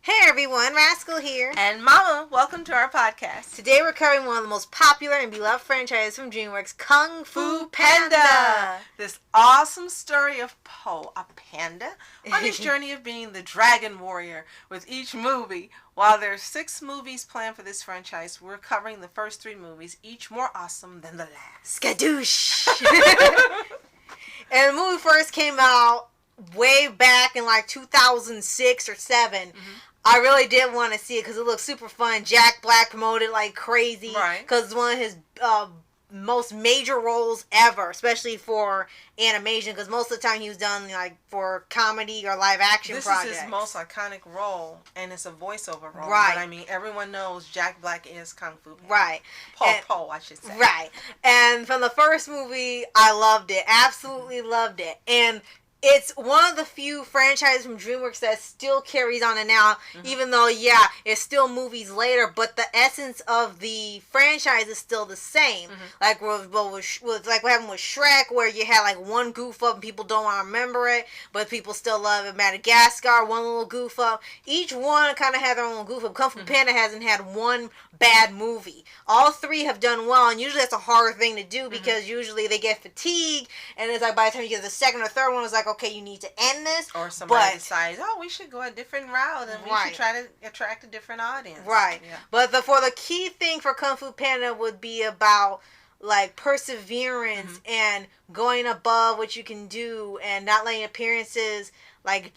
Hey everyone, Rascal here. And Mama, welcome to our podcast. Today we're covering one of the most popular and beloved franchises from DreamWorks, Kung Fu Panda. Panda. This awesome story of Po, a panda, on his journey of being the dragon warrior with each movie. While there are 6 movies planned for this franchise, we're covering the first 3 movies, each more awesome than the last. Skadoosh! And the movie first came out way back in like 2006 or 7. I really did want to see it because it looked super fun. Jack Black promoted like crazy. Right. Because it's one of his most major roles ever, especially for animation. Because most of the time he was done like for comedy or live action projects. This is his most iconic role, and it's a voiceover role. Right. But I mean, everyone knows Jack Black is Kung Fu Panda. Right. Po, I should say. Right. And from the first movie, I loved it. Absolutely loved it. And it's one of the few franchises from DreamWorks that still carries on and now, even though, yeah, it's still movies later, but the essence of the franchise is still the same. Like like what happened with Shrek, where you had like one goof up and people don't want to remember it, but people still love it. Madagascar, one little goof up. Each one kind of had their own goof up. Kung Fu Panda hasn't had one bad movie. All 3 have done well, and usually that's a hard thing to do because usually they get fatigued, and it's like by the time you get the second or third one, it's like, okay, you need to end this. Or somebody decides, oh, we should go a different route, and we should try to attract a different audience. Right. Yeah. But the key thing for Kung Fu Panda would be about like perseverance and going above what you can do and not letting appearances like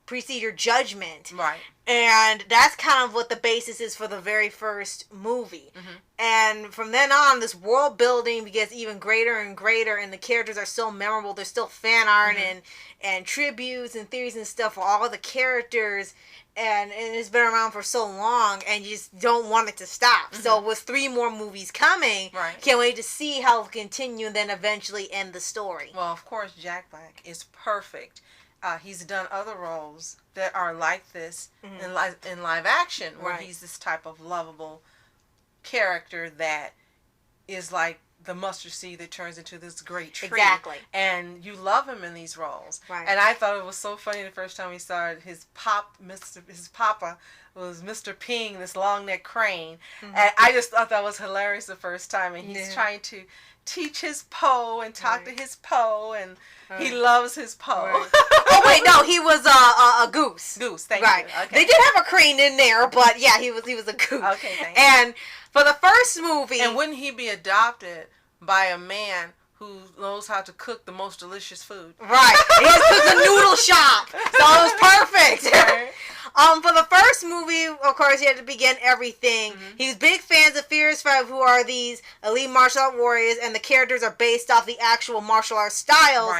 precede your judgment. Right. And that's kind of what the basis is for the very first movie. And from then on, this world building gets even greater and greater, and the characters are so memorable. There's still fan art and tributes and theories and stuff for all the characters, and it's been around for so long, and you just don't want it to stop. So with 3 more movies coming, can't wait to see how it'll continue and then eventually end the story. Well, of course, Jack Black is perfect. He's done other roles that are like this in live action, where he's this type of lovable character that is like the mustard seed that turns into this great tree. Exactly. And you love him in these roles. Right. And I thought it was so funny the first time we saw it. His papa was Mr. Ping, this long-necked crane. And I just thought that was hilarious the first time. And he's trying to teach his Po and talk to his Po, and he loves his Po. Oh wait, no, he was a goose. Goose, thank you. Okay. They did have a crane in there, but yeah, he was a goose. Okay, thank you. And for the first movie, and wouldn't he be adopted by a man who knows how to cook the most delicious food? Right. He just cooks a noodle shop, so it was perfect. Right. For the first movie, of course, he had to begin everything. He's big fans of Fierce Five, who are these elite martial art warriors, and the characters are based off the actual martial art styles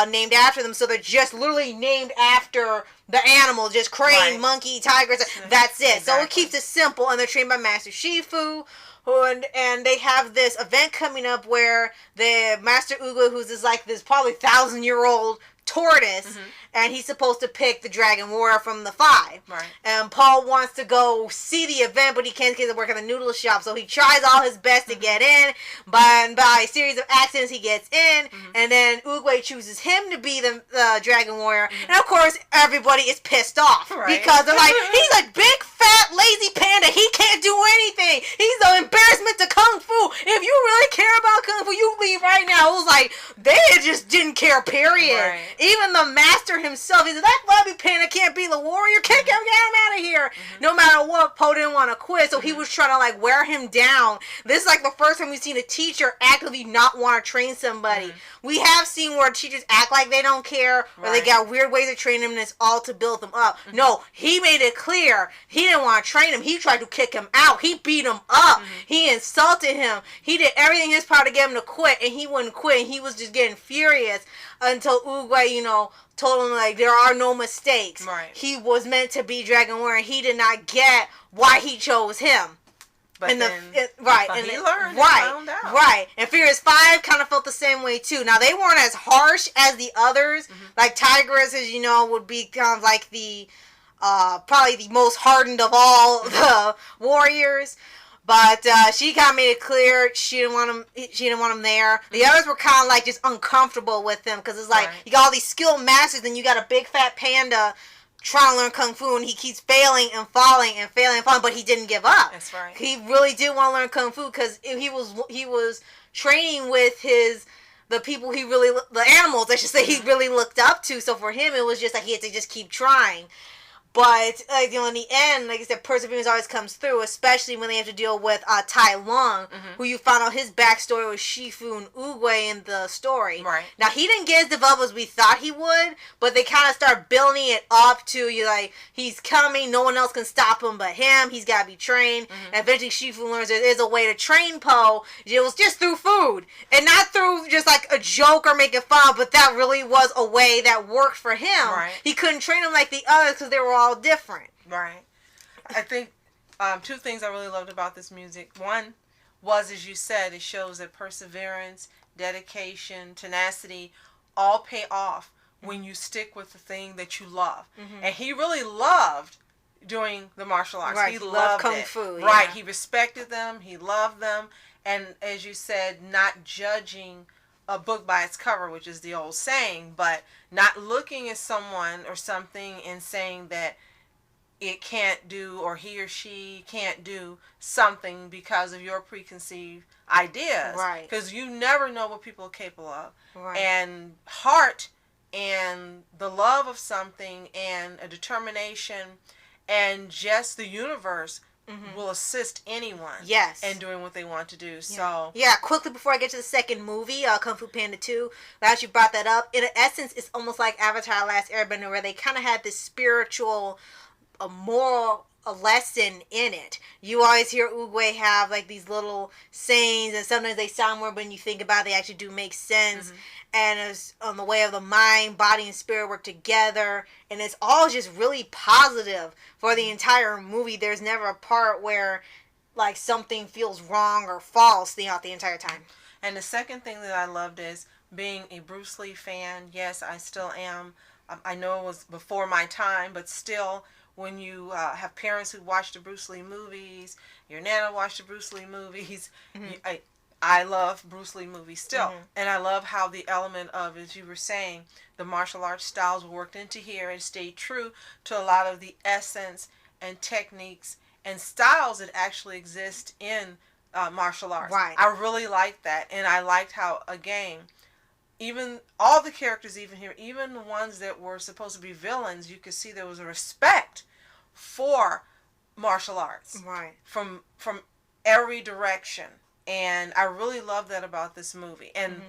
named after them. So they're just literally named after the animal, just crane, monkey, tigers. That's it. Exactly. So it keeps it simple, and they're trained by Master Shifu. And they have this event coming up where the Master Ugo, who's this probably 1,000-year-old tortoise, and he's supposed to pick the dragon warrior from the 5. Right. And Paul wants to go see the event, but he can't get to work at the noodle shop, so he tries all his best to get in, but by a series of accidents he gets in, and then Uguay chooses him to be the dragon warrior, and of course everybody is pissed off, because they're like, he's a big fat lazy panda, he can't do anything, he's an embarrassment to Kung Fu, if you really care about Kung Fu, you leave right now. It was like, they just didn't care, period. Even the master himself, he said, that flabby panda can't be the warrior, get him out of here. No matter what, Po didn't want to quit, so he was trying to like wear him down. This is like the first time we've seen a teacher actively not want to train somebody. We have seen where teachers act like they don't care, or they got weird ways of training them, and it's all to build them up. No, he made it clear he didn't want to train him. He tried to kick him out. He beat him up. He insulted him. He did everything in his power to get him to quit, and he wouldn't quit. And he was just getting furious until Uguay, told him like there are no mistakes. He was meant to be Dragon Warrior, and he did not get why he chose him. But and then, he learned, found out. Right. And Furious 5 kind of felt the same way too. Now they weren't as harsh as the others. Like Tigress, as you know, would be kind of like the probably the most hardened of all the warriors. But she kind of made it clear she didn't want him. She didn't want him there. The others were kind of like just uncomfortable with him because it's like you got all these skilled masters, and you got a big fat panda trying to learn Kung Fu, and he keeps failing and falling and failing and falling, but he didn't give up. That's right. He really did want to learn Kung Fu because he was training with the people the animals, I should say, he really looked up to. So for him, it was just like he had to just keep trying. But, in the end, like I said, perseverance always comes through, especially when they have to deal with Tai Lung, who you found out his backstory was Shifu and Oogway in the story. Right. Now, he didn't get as developed as we thought he would, but they kind of start building it up to, he's coming, no one else can stop him but him, he's got to be trained. And eventually, Shifu learns there is a way to train Po. It was just through food, and not through just like a joke or making fun, but that really was a way that worked for him. Right. He couldn't train him like the others because they were all different. Right. I think two things I really loved about this music. One was, as you said, it shows that perseverance, dedication, tenacity all pay off when you stick with the thing that you love. And he really loved doing the martial arts. Right. He loved Kung it. Fu. Yeah. Right. He respected them. He loved them. And as you said, not judging a book by its cover, which is the old saying, but not looking at someone or something and saying that it can't do, or he or she can't do something because of your preconceived ideas. Right. Because you never know what people are capable of. Right. And heart and the love of something and a determination and just the universe will assist anyone in doing what they want to do. So yeah, quickly before I get to the second movie, Kung Fu Panda 2, glad you brought that up. In essence, it's almost like Avatar: Last Airbender, where they kind of had this spiritual, a moral lesson in it. You always hear Oogway have like these little sayings, and sometimes they sound more, but when you think about it, they actually do make sense. And it's on the way of the mind, body, and spirit work together, and it's all just really positive for the entire movie. There's never a part where like something feels wrong or false throughout the entire time. And the second thing that I loved is being a Bruce Lee fan. Yes, I still am. I know it was before my time, but still, when you have parents who watch the Bruce Lee movies, your Nana watched the Bruce Lee movies, I love Bruce Lee movies still. And I love how the element of, as you were saying, the martial arts styles were worked into here and stayed true to a lot of the essence and techniques and styles that actually exist in martial arts. Right. I really liked that. And I liked how, again, even all the characters even here, even the ones that were supposed to be villains, you could see there was a respect for martial arts. Right. From every direction. And I really love that about this movie. And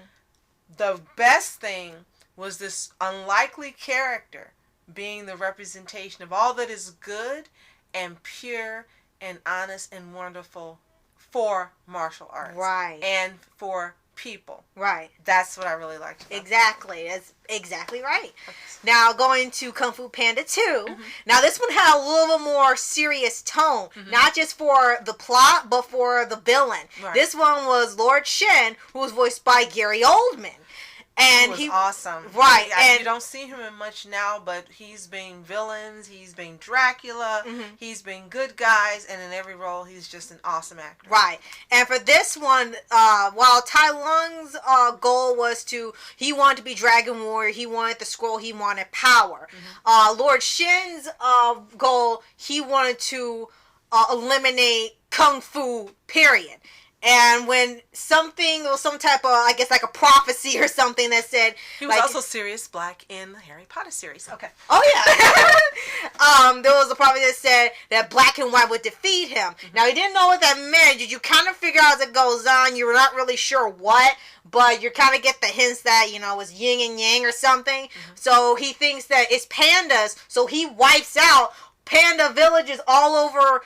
the best thing was this unlikely character being the representation of all that is good and pure and honest and wonderful for martial arts. Right. And for people. Right. That's what I really liked about Exactly. That's exactly right. Now, going to Kung Fu Panda 2. Now, this one had a little bit more serious tone. Not just for the plot, but for the villain. Right. This one was Lord Shen, who was voiced by Gary Oldman. And he was awesome. Right. And you don't see him in much now, but he's been villains, he's been Dracula, he's been good guys, and in every role, he's just an awesome actor. Right. And for this one, while Tai Lung's goal was he wanted to be Dragon Warrior, he wanted the scroll, he wanted power. Lord Shen's goal, he wanted to eliminate Kung Fu, period. And when there was some type of, I guess, like a prophecy or something that said... He was also Sirius Black in the Harry Potter series. Okay. Oh, yeah. There was a prophecy that said that black and white would defeat him. Now, he didn't know what that meant. Did you kind of figure out as it goes on? You were not really sure what, but you kind of get the hints that, it was yin and yang or something. So he thinks that it's pandas, so he wipes out panda villages all over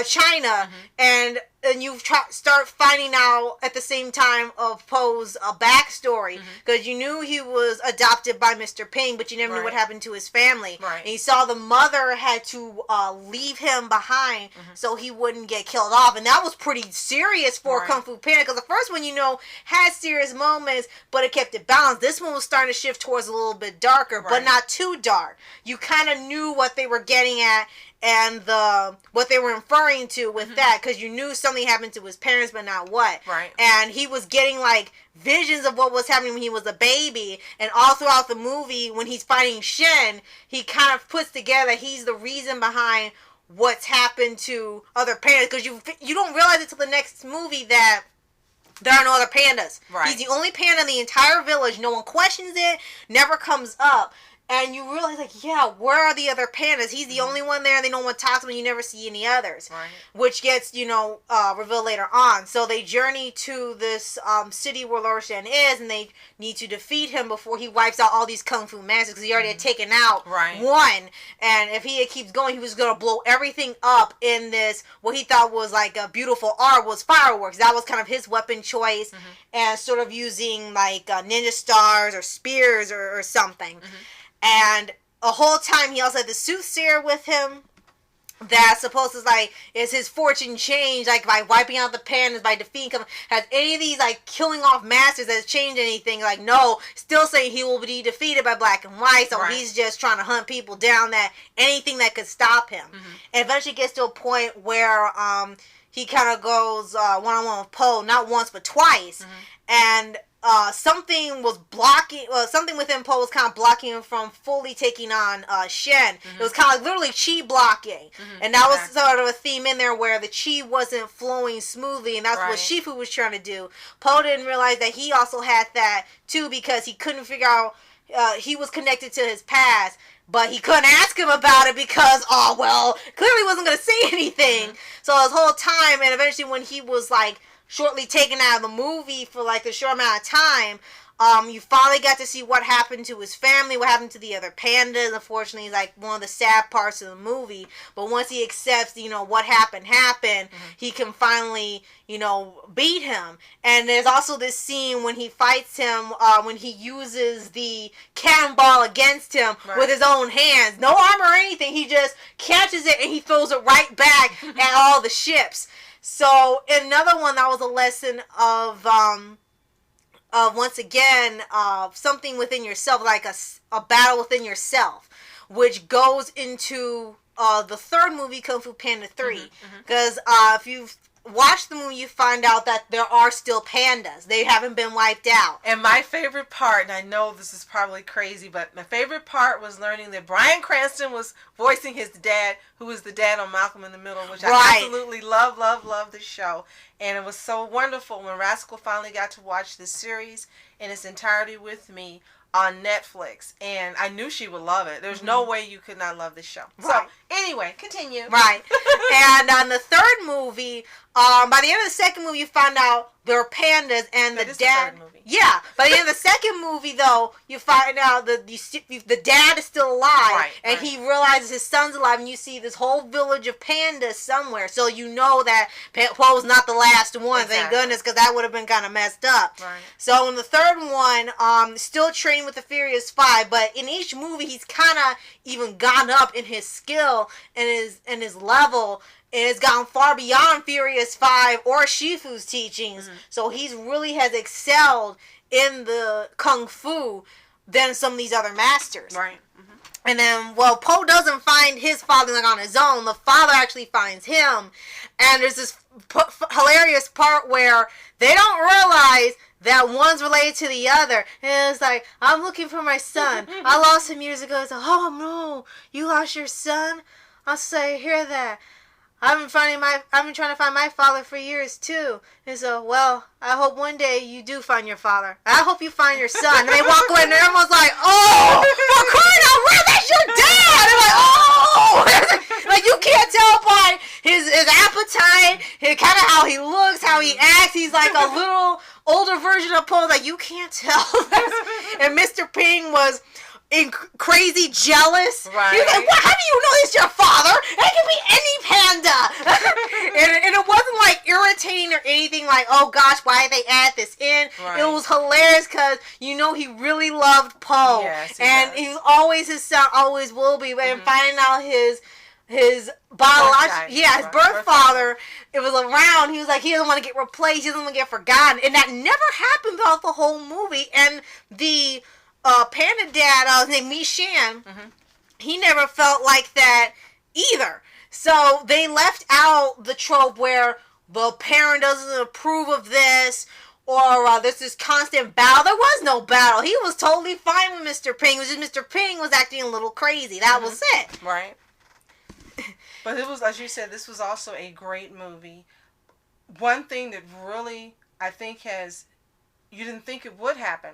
China, and you start finding out at the same time of Poe's backstory, because you knew he was adopted by Mr. Ping, but you never knew what happened to his family. Right. And you saw the mother had to leave him behind so he wouldn't get killed off, and that was pretty serious for Kung Fu Panda, because the first one, had serious moments, but it kept it balanced. This one was starting to shift towards a little bit darker, but not too dark. You kind of knew what they were getting at, and what they were referring to with that, because you knew something happened to his parents, but not what. Right. And he was getting like visions of what was happening when he was a baby, and all throughout the movie, when he's fighting Shen, he kind of puts together he's the reason behind what's happened to other pandas, because you don't realize it till the next movie that there are no other pandas. Right. He's the only panda in the entire village. No one questions it. Never comes up. And you realize, like, yeah, where are the other pandas? He's the only one there, and they don't want to talk to him, and you never see any others. Right. Which gets, revealed later on. So they journey to this city where Lord Shen is, and they need to defeat him before he wipes out all these Kung Fu masters, because he already had taken out one. And if he keeps going, he was going to blow everything up in this, what he thought was like a beautiful art was fireworks. That was kind of his weapon choice, and sort of using like ninja stars or spears or something. And a whole time he also had the soothsayer with him that's supposed to is his fortune changed, like by wiping out the pandas, by defeating them. Has any of these like killing off masters has changed anything? Like, no, still saying he will be defeated by Black and White, so he's just trying to hunt people down, that anything that could stop him. And eventually gets to a point where he kind of goes one-on-one with Po, not once but twice, and something was blocking, something within Po was kind of blocking him from fully taking on Shen. It was kind of like literally chi blocking. And that was sort of a theme in there where the chi wasn't flowing smoothly, and that's what Shifu was trying to do. Po didn't realize that he also had that too, because he couldn't figure out, he was connected to his past, but he couldn't ask him about it because, clearly wasn't going to say anything. So this whole time, and eventually when he was like shortly taken out of the movie for like a short amount of time, you finally got to see what happened to his family, what happened to the other pandas. Unfortunately, it's like one of the sad parts of the movie. But once he accepts, what happened, he can finally, beat him. And there's also this scene when he fights him, when he uses the cannonball against him with his own hands. No armor or anything. He just catches it and he throws it right back at all the ships. So another one that was a lesson of once again, something within yourself, like a battle within yourself, which goes into the third movie, Kung Fu Panda 3. Because if you've watched the movie, you find out that there are still pandas. They haven't been wiped out. And my favorite part, and I know this is probably crazy, but my favorite part was learning that Bryan Cranston was voicing his dad, who was the dad on Malcolm in the Middle, which I absolutely love the show. And it was so wonderful when Rascal finally got to watch this series in its entirety with me on Netflix, and I knew she would love it. There's no way you could not love this show. So anyway, continue. And on the third movie, by the end of the second movie, you find out there are pandas, and that is the third movie. Yeah, by the end of the second movie, though, you find out that the dad is still alive, and he realizes his son's alive, and you see this whole village of pandas somewhere. So you know that Poe's not the last one, thank goodness, because that would have been kind of messed up. So in the third one, still training with the Furious Five, but in each movie, he's kind of even gone up in his skill and his level. And it's gone far beyond Furious 5 or Shifu's teachings. So he's really has excelled in the Kung Fu than some of these other masters. And then, Po doesn't find his father on his own. The father actually finds him. And there's this hilarious part where they don't realize that one's related to the other. And it's like, I'm looking for my son. I lost him years ago. It's like, oh no, you lost your son? I'll say, hear that. I've been trying to find my father for years too. And so, I hope one day you do find your father. I hope you find your son. And they walk away and everyone's like, oh, for crying out loud, that's your dad! And like, oh! Like, you can't tell by his appetite, kind of how he looks, how he acts. He's like a little older version of Po. Like, you can't tell. And Mr. Ping was crazy jealous. He was like, how do you know it's your father? It could be any panda. and it wasn't like irritating or anything like, oh gosh, why did they add this in? It was hilarious because he really loved Po. And he's always his son, always will be. And finding out his biological, his birth father, it was around. He was like, he doesn't want to get replaced. He doesn't want to get forgotten. And that never happened throughout the whole movie. And the panda dad, named Mi Shan, he never felt like that either. So they left out the trope where the parent doesn't approve of this, or there's this constant battle. There was no battle. He was totally fine with Mr. Ping. It was just Mr. Ping was acting a little crazy. That was it. Right. But it was, as you said, this was also a great movie. One thing that really, I think you didn't think it would happen,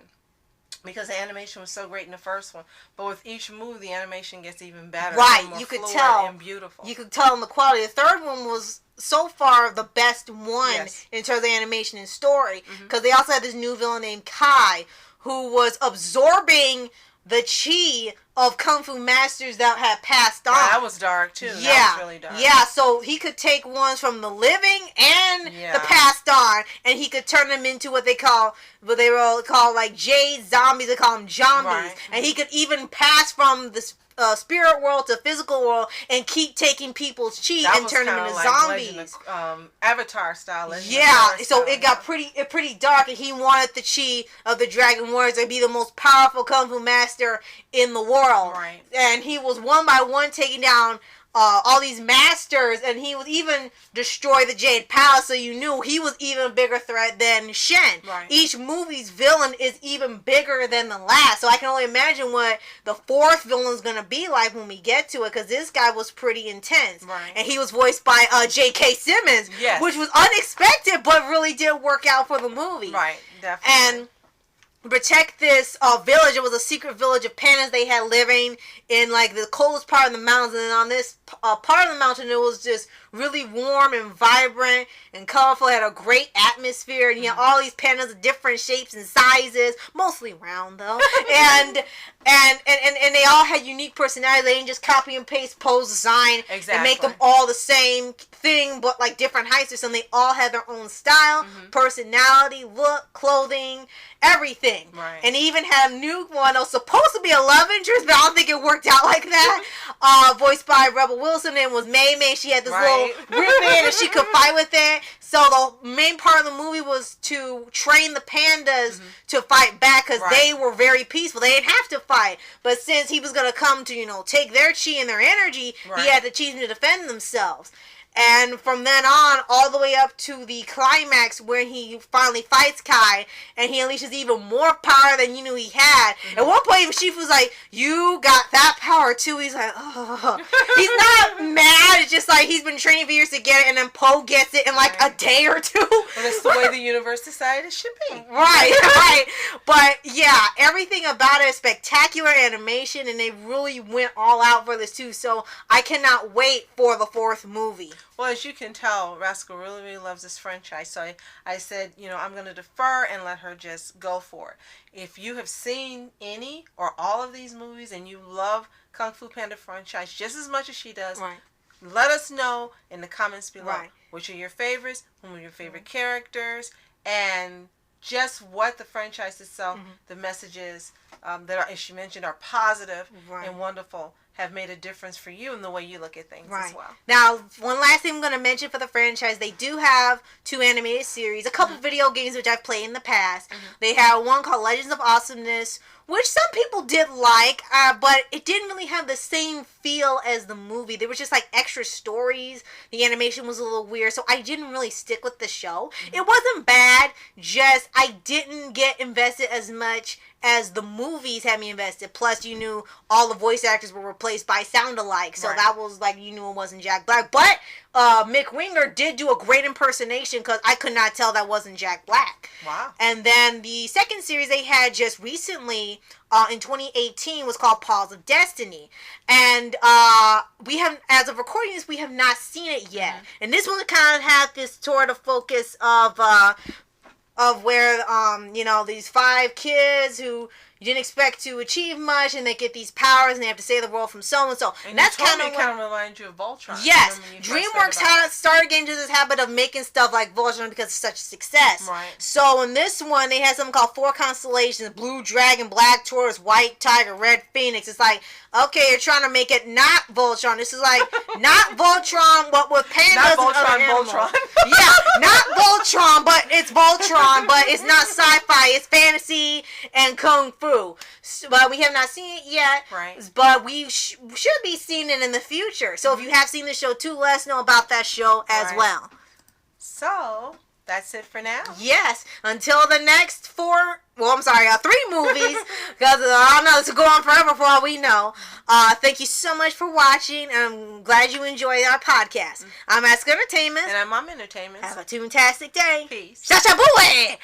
because the animation was so great in the first one. But with each movie, the animation gets even better. Right, more you could fluid tell. And beautiful. You could tell in the quality. The third one was so far the best one in terms of animation and story, because they also had this new villain named Kai, who was absorbing the chi of kung fu masters that had passed on. Yeah, that was dark too. Yeah, that was really dark. Yeah, so he could take ones from the living and the passed on, and he could turn them into what they were called like jade zombies. They call them zombies, right. And he could even pass from the spirit world to physical world and keep taking people's chi and turn them into zombies. Avatar style. Yeah, so it got pretty dark, and he wanted the chi of the Dragon Warriors to be the most powerful kung fu master in the world. Right. And he was one by one taking down all these masters, and he would even destroy the Jade Palace, so you knew he was even a bigger threat than Shen. Right. Each movie's villain is even bigger than the last, so I can only imagine what the fourth villain's gonna be like when we get to it, because this guy was pretty intense. Right. And he was voiced by J.K. Simmons, which was unexpected, but really did work out for the movie. Right, definitely. And protect this village. It was a secret village of pandas they had living in like the coldest part of the mountains, and on this part of the mountain it was just really warm and vibrant and colorful. It had a great atmosphere, and you had all these pandas of different shapes and sizes, mostly round though, and they all had unique personalities. They didn't just copy and paste Poe's design and make them all the same thing, but like different heights or something. They all had their own style, personality, look, clothing, everything. Right. And he even had a new one that was supposed to be a love interest, but I don't think it worked out like that. Voiced by Rebel Wilson, and was May May. She had this little ribbon and she could fight with it. So the main part of the movie was to train the pandas to fight back, because they were very peaceful. They didn't have to fight. But since he was going to come to, take their chi and their energy, he had to teach them to defend themselves. And from then on, all the way up to the climax where he finally fights Kai, and he unleashes even more power than you knew he had. At one point, even Shifu was like, "You got that power too." He's like, "Oh." He's not mad. It's just like he's been training for years to get it, and then Poe gets it in like a day or two. Well, that's the way the universe decided it should be. Right. But yeah, everything about it is spectacular animation, and they really went all out for this too. So I cannot wait for the fourth movie. Well, as you can tell, Rascal really, really loves this franchise. So I said, I'm going to defer and let her just go for it. If you have seen any or all of these movies and you love Kung Fu Panda franchise just as much as she does, let us know in the comments below. Which are your favorites, whom are your favorite characters, and just what the franchise itself, the messages that are, as she mentioned, are positive and wonderful, have made a difference for you in the way you look at things as well. Now, one last thing I'm going to mention for the franchise, they do have 2 animated series, a couple video games which I've played in the past. They have one called Legends of Awesomeness, which some people did like, but it didn't really have the same feel as the movie. There was just like extra stories. The animation was a little weird, so I didn't really stick with the show. It wasn't bad, just I didn't get invested as much as the movies had me invested. Plus, you knew all the voice actors were replaced by sound-alike, so that was like, you knew it wasn't Jack Black. But Mick Winger did do a great impersonation, because I could not tell that wasn't Jack Black. Wow. And then the second series they had just recently, in 2018, was called Paws of Destiny. And we have, as of recording this, we have not seen it yet. And this one kind of had this sort of focus of where, these 5 kids who you didn't expect to achieve much, and they get these powers, and they have to save the world from so and so. And that's kind of reminds you of Voltron. Yes, DreamWorks started getting into this habit of making stuff like Voltron because it's such a success. Right. So in this one, they had something called 4 Constellations: Blue Dragon, Black Taurus, White Tiger, Red Phoenix. It's like, okay, you're trying to make it not Voltron. This is like not Voltron, but with pandas not and other animals. Voltron. Yeah, not Voltron, but it's Voltron, but it's not sci-fi. It's fantasy and kung fu. true. But we have not seen it yet. Right. But we should be seeing it in the future. So if you have seen the show too, let us know about that show as well. So, that's it for now. Yes. Until the next 3 movies. Because I don't know, this will go on forever for all we know. Thank you so much for watching. I'm glad you enjoyed our podcast. I'm Ask Entertainment. And I'm Mom Entertainment. Have a toontastic day. Peace. Shasha Booey!